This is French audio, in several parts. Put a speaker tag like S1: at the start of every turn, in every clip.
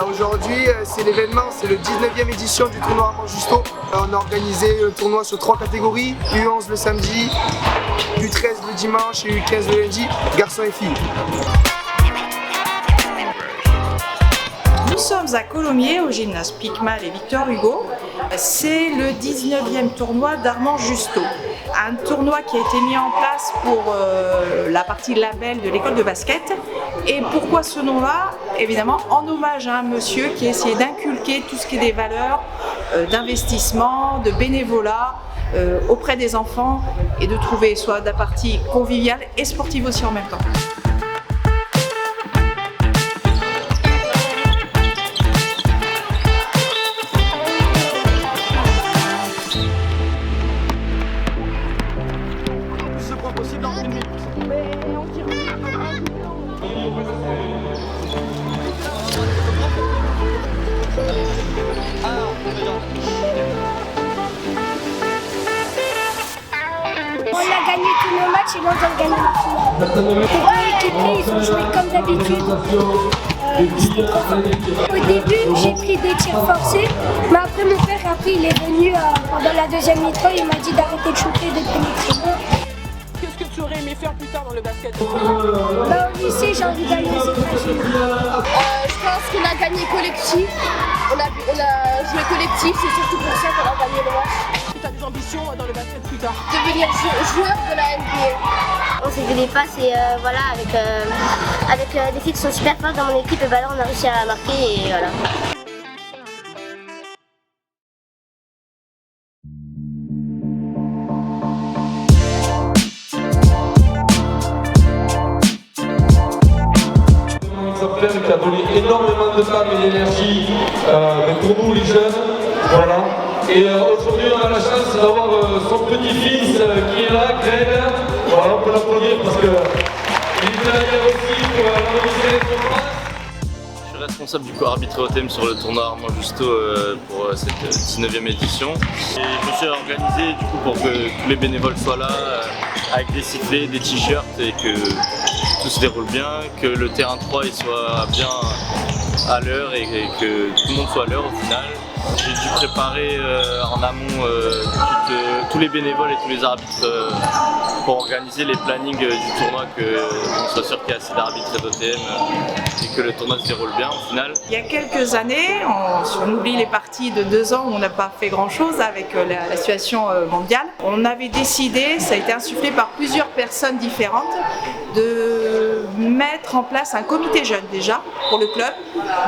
S1: Aujourd'hui, c'est l'événement, c'est le 19e édition du tournoi Armand Justo. On a organisé le tournoi sur 3 catégories, U11 le samedi, U13 le dimanche et U15 le lundi, garçons et filles.
S2: Nous sommes à Colomiers, au gymnase Picmal et Victor Hugo. C'est le 19e tournoi d'Armand Justo. Un tournoi qui a été mis en place pour la partie label de l'école de basket. Et pourquoi ce nom-là? Évidemment, en hommage à un monsieur qui a essayé d'inculquer tout ce qui est des valeurs d'investissement, de bénévolat auprès des enfants et de trouver soit la partie conviviale et sportive aussi en même temps.
S3: Possible en 1 minute. Mais on tire
S4: on a gagné tous nos matchs et là on doit gagner la finale. Les deux équipes, ils ont joué comme d'habitude. Au début, j'ai pris des tirs forcés, mais après mon père, il est venu pendant la deuxième mi-temps, il m'a dit d'arrêter de shooter, de pénétrer.
S3: Qu'est-ce que tu aurais aimé faire plus tard dans le basket?
S4: Au lycée, j'ai envie d'aller aux États-Unis.
S5: Je pense qu'on a gagné collectif. On a joué collectif, c'est surtout pour ça qu'on a gagné le match.
S3: Tu as des ambitions dans le basket plus tard?
S5: Devenir joueur de la NBA.
S6: On s'est fait des passes et voilà, avec des filles qui sont super fortes dans mon équipe, et bah là on a réussi à marquer et voilà.
S7: Qui a donné énormément de temps et d'énergie pour nous les jeunes, voilà. Et aujourd'hui on a la chance d'avoir son petit-fils qui est là, Greg. Voilà, on peut l'applaudir parce qu'il est derrière aussi pour valoriser les conférences.
S8: Je suis responsable du co-arbitre au thème sur le tournoi Armand Justo pour cette 19e édition. Et je me suis organisé du coup pour que tous les bénévoles soient là avec des sifflets, des t-shirts et que tout se déroule bien, que le terrain 3 il soit bien à l'heure et que tout le monde soit à l'heure au final. J'ai dû préparer en amont tous les bénévoles et tous les arbitres pour organiser les plannings du tournoi, qu'on soit sûr qu'il y a assez d'arbitres et d'OTM et que le tournoi se déroule bien au final.
S2: Il y a quelques années, si on oublie les parties de 2 ans où on n'a pas fait grand chose avec la situation mondiale, on avait décidé, ça a été insufflé par plusieurs personnes différentes, de mettre en place un comité jeune déjà pour le club,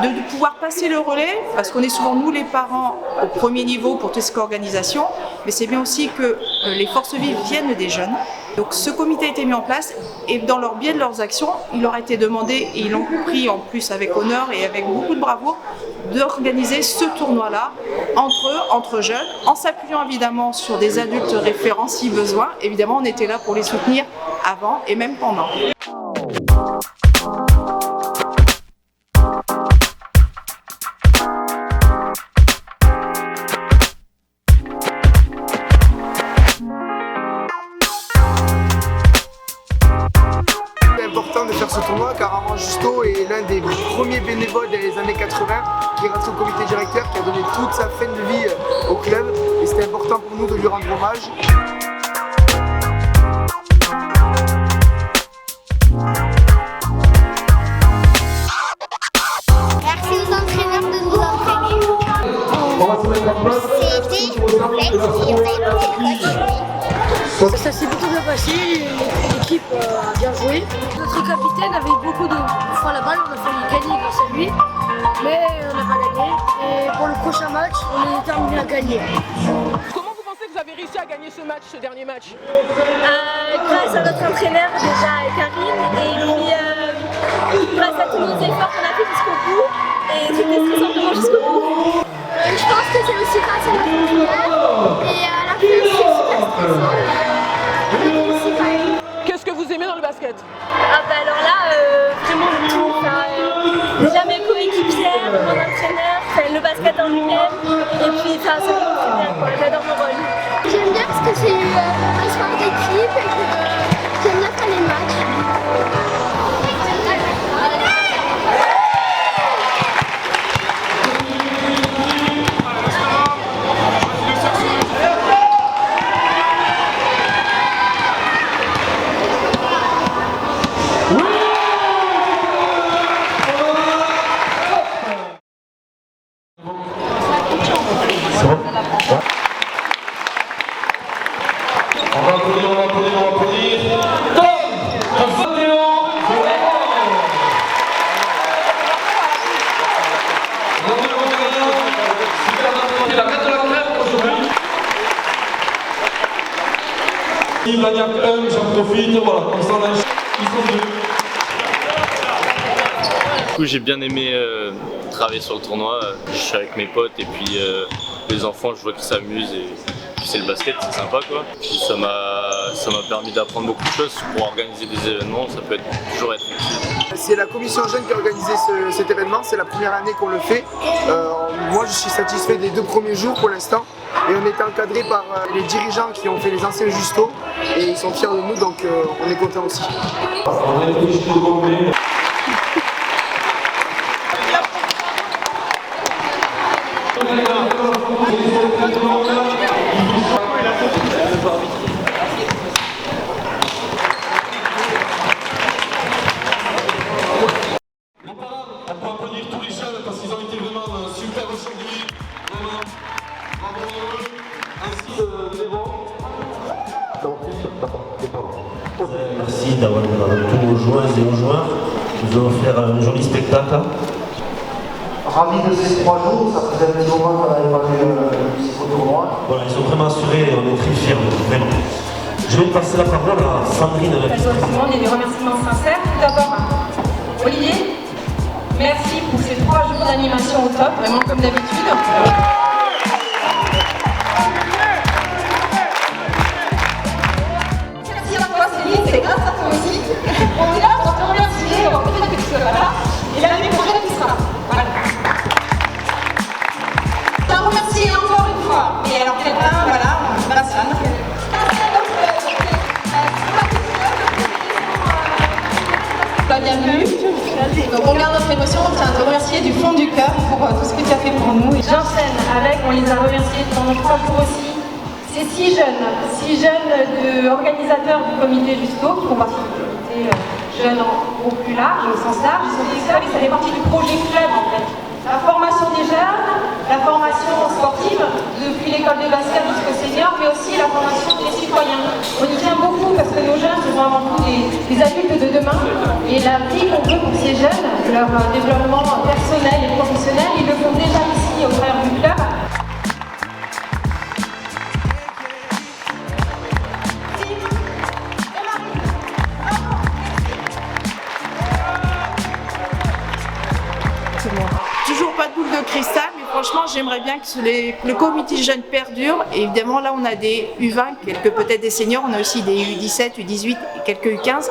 S2: de pouvoir passer le relais, parce qu'on est souvent nous les parents au premier niveau pour tout ce qu'organisation, mais c'est bien aussi que les forces vives viennent des jeunes. Donc ce comité a été mis en place et dans leur biais de leurs actions, il leur a été demandé, et ils l'ont pris en plus avec honneur et avec beaucoup de bravoure, d'organiser ce tournoi-là entre eux, entre jeunes, en s'appuyant évidemment sur des adultes référents si besoin. Évidemment, on était là pour les soutenir avant et même pendant.
S1: C'est important de faire ce tournoi car Armand Justo est l'un des premiers bénévoles des années 80 qui est rentré au comité directeur, qui a donné toute sa fin de vie au club et c'était important pour nous de lui rendre hommage.
S6: Merci aux entraîneurs de nous entraîner. C'était complexe et on a été coach.
S4: Ça s'est plutôt bien passé, l'équipe a bien joué. Notre capitaine avait beaucoup de fois la balle, on a failli gagner grâce à lui, mais on n'a pas gagné. Et pour le prochain match, on est déterminé à gagner.
S3: Comment vous pensez que vous avez réussi à gagner ce match, ce dernier match?
S6: Grâce à notre entraîneur déjà, Karine, et puis grâce à tous nos efforts qu'on a fait jusqu'au bout, et c'était très simplement jusqu'au bout. Je pense que c'est aussi grâce à notre entraîneur, et à la fin c'est super stressant.
S3: basket?
S6: Ah bah alors là, vraiment tout. Déjà mes coéquipières, mon entraîneur, le basket en lui-même, et puis ça me rend très bien, quoi. J'adore mon rôle.
S5: J'aime bien parce que c'est un sport d'équipe et que j'aime bien faire les matchs.
S7: On va applaudir, on va applaudir, on va applaudir. Tom, Théo, il a fait de la crème aujourd'hui. Blagnac 1, j'en profite, voilà, comme ça là, ils sont deux.
S8: Du coup, j'ai bien aimé travailler sur le tournoi. Je suis avec mes potes et puis les enfants, je vois qu'ils s'amusent et puis c'est le basket, c'est sympa quoi. Puis ça m'a permis d'apprendre beaucoup de choses pour organiser des événements, ça peut toujours être utile.
S1: C'est la commission jeune qui a organisé cet événement, c'est la première année qu'on le fait. Moi je suis satisfait des 2 premiers jours pour l'instant et on est encadré par les dirigeants qui ont fait les anciens justos et ils sont fiers de nous donc on est contents aussi.
S7: On peut applaudir tous les jeunes parce qu'ils ont été vraiment super aujourd'hui. Vraiment, bravo à eux. Ainsi Néron.
S9: Merci d'avoir tous aux joueuses et aux joueurs. Nous allons faire un joli spectacle.
S10: Ravi de ces 3 jours, ça faisait un petit moment qu'on n'avait pas vu ce tournoi.
S9: Voilà, ils sont vraiment assurés et on est très fiers, vraiment. Je vais passer la parole à Sandrine.
S11: Et des remerciements sincères. Tout d'abord, Olivier, merci pour ces 3 jours d'animation au top, vraiment comme d'habitude. Merci à toi Céline, c'est grâce à toi aussi. On est là pour te remercier, on va peut-être que tu sois là. Et l'année prochaine tu seras là. Voilà. Je t'en remercie encore une fois. Et alors quelqu'un, voilà, Vincent. Bienvenue. Donc on garde notre émotion, on tient à te remercier du fond du cœur pour tout ce que tu as fait pour nous. J'enchaîne avec, on les a remerciés pendant 3 jours aussi, ces 6 jeunes organisateurs du comité Justo qui font partie du comité jeunes au plus large, au sens large, ils sont des seuls et ça fait partie du projet club en fait. La formation des jeunes, la formation sportive, depuis l'école de basket jusqu'au senior, mais aussi la formation des citoyens. On y tient beaucoup parce que nos jeunes, ce sont avant tout des adultes de demain. Et la vie qu'on veut pour ces jeunes, leur développement personnel et professionnel, ils le font déjà ici au travers du club.
S2: Toujours pas de boule de cristal, mais franchement j'aimerais bien que le comité jeune perdure. Et évidemment là on a des U20, quelques peut-être des seniors, on a aussi des U17, U18 et quelques U15.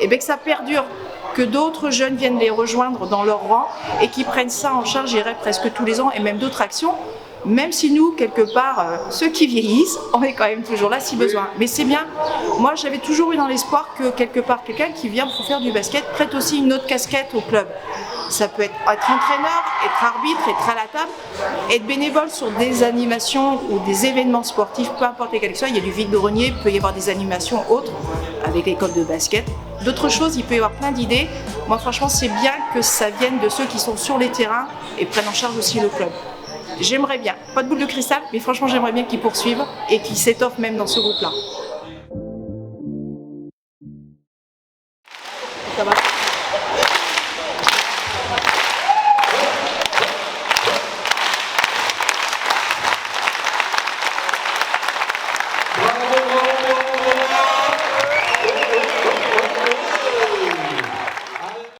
S2: Et bien que ça perdure, que d'autres jeunes viennent les rejoindre dans leur rang et qui prennent ça en charge, je dirais, presque tous les ans et même d'autres actions. Même si nous, quelque part, ceux qui vieillissent, on est quand même toujours là si besoin. Mais c'est bien. Moi, j'avais toujours eu dans l'espoir que quelque part, quelqu'un qui vient pour faire du basket prête aussi une autre casquette au club. Ça peut être entraîneur, être arbitre, être à la table, être bénévole sur des animations ou des événements sportifs, peu importe lesquels que ce soit. Il y a du vide-grenier, il peut y avoir des animations autres avec l'école de basket. D'autres choses, il peut y avoir plein d'idées. Moi, franchement, c'est bien que ça vienne de ceux qui sont sur les terrains et prennent en charge aussi le club. J'aimerais bien, pas de boule de cristal, mais franchement j'aimerais bien qu'ils poursuivent et qu'ils s'étoffent même dans ce groupe-là. Ça va.